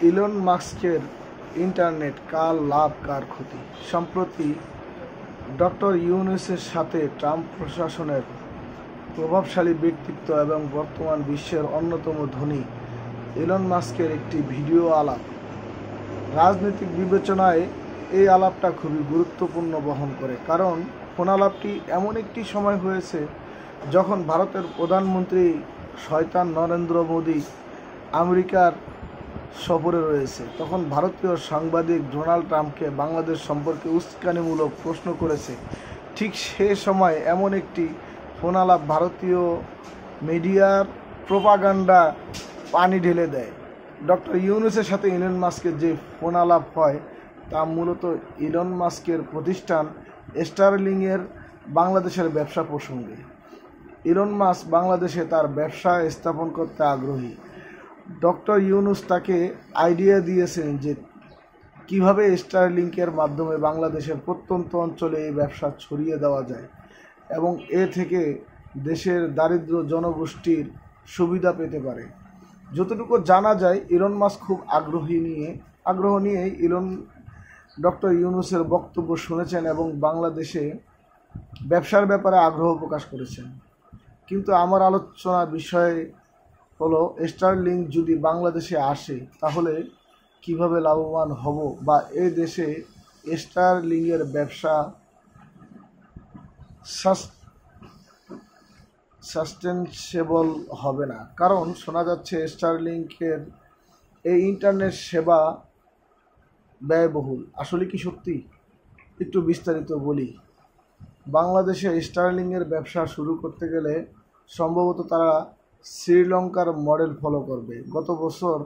Elon মাস্কের internet কার লাভ কার ক্ষতি? সম্প্রতি ডক্টর ইউনূসের সাথে ট্রাম্প প্রশাসনের প্রভাবশালী ব্যক্তিত্ব এবং বর্তমান বিশ্বের অন্যতম ধনী ইলন মাস্কের একটি ভিডিও আলাপ। রাজনৈতিক বিবেচনায় এই আলাপটা খুবই গুরুত্বপূর্ণ বহন করে, কারণ ফোন আলাপটি এমন একটি সময় হয়েছে যখন ভারতের প্রধানমন্ত্রী শয়তান নরেন্দ্র মোদী আমেরিকার সফরে রয়েছে। তখন ভারতীয় সাংবাদিক ডোনাল্ড ট্রাম্পকে বাংলাদেশ সম্পর্কে উস্কানিমূলক প্রশ্ন করেছে। ঠিক সে সময় এমন একটি ফোন আলাপ ভারতীয় মিডিয়ার প্রোপাগান্ডা পানি ঢেলে দেয়। ডক্টর ইউনূসের সাথে ইলন মাস্কের যে ফোন আলাপ হয় তা মূলত ইলন মাস্কের প্রতিষ্ঠান স্টারলিংয়ের বাংলাদেশের ব্যবসা প্রসঙ্গে। ইলন মাস্ক বাংলাদেশে তার ব্যবসা স্থাপন করতে আগ্রহী। ডক্টর ইউনূস তাকে আইডিয়া দিয়েছেন যে কিভাবে স্টারলিংকের মাধ্যমে বাংলাদেশের প্রত্যন্ত অঞ্চলে এই ব্যবসা ছড়িয়ে দেওয়া যায় এবং এ থেকে দেশের দারিদ্র জনগোষ্ঠীর সুবিধা পেতে পারে। যতটুকু জানা যায়, ইলন মাস্ক খুব আগ্রহ নিয়ে ডক্টর ইউনূসের বক্তব্য শুনেছেন এবং বাংলাদেশে ব্যবসার ব্যাপারে আগ্রহ প্রকাশ করেছেন। কিন্তু আমার আলোচনার বিষয় হলো, স্টারলিংক যদি বাংলাদেশে আসে তাহলে কিভাবে লাভবান হব, বা এই দেশে স্টারলিংকের ব্যবসা সাস্টেনেবল হবে না। কারণ শোনা যাচ্ছে স্টারলিংকের এই ইন্টারনেট সেবা ব্যয়বহুল। আসলে কি সত্যি? একটু বিস্তারিত বলি। বাংলাদেশে স্টারলিংকের ব্যবসা শুরু করতে গেলে সম্ভবত তারা শ্রীলঙ্কার মডেল ফলো করবে। গত বছর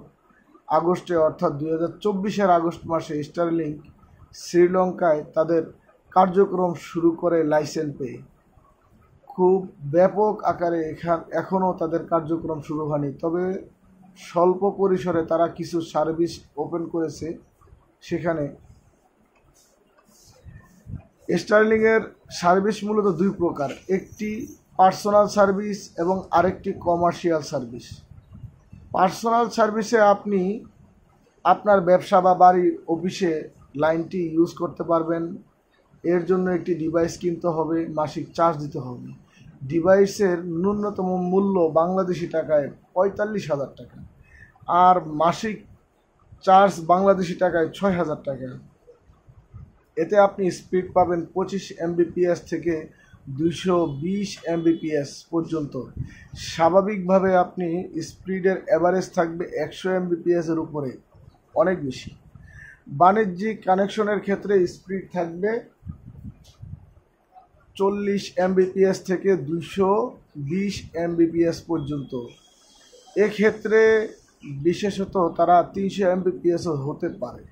আগস্টে, অর্থাৎ 2024-এর আগস্ট মাসে স্টারলিংক শ্রীলঙ্কায় তাদের কার্যক্রম শুরু করে লাইসেন্স পেয়ে। খুব ব্যাপক আকারে এখনও তাদের কার্যক্রম শুরু হয়নি, তবে স্বল্প পরিসরে তারা কিছু সার্ভিস ওপেন করেছে। সেখানে স্টারলিংকের সার্ভিস মূলত দুই প্রকার, একটি পার্সোনাল সার্ভিস এবং আরেকটি কমার্শিয়াল সার্ভিস। পার্সোনাল সার্ভিসে আপনি আপনার ব্যবসা বা বাড়ির অফিসে লাইনটি ইউজ করতে পারবেন। এর জন্য একটি ডিভাইস কিনতে হবে, মাসিক চার্জ দিতে হবে। ডিভাইসের ন্যূনতম মূল্য বাংলাদেশি টাকায় 45,000 টাকা, আর মাসিক চার্জ বাংলাদেশি টাকায় 6,000 টাকা। এতে আপনি স্পিড পাবেন 25 Mbps থেকে 220 Mbps পর্যন্ত। স্বাভাবিকভাবে আপনি স্পিডের অ্যাভারেজ থাকবে 100 Mbps-এর উপরে, অনেক বেশি। বাণিজ্যিক কানেকশনের ক্ষেত্রে স্পিড থাকবে 40 Mbps থেকে 220 Mbps পর্যন্ত। এক্ষেত্রে বিশেষত তারা 300 Mbps হতে পারে।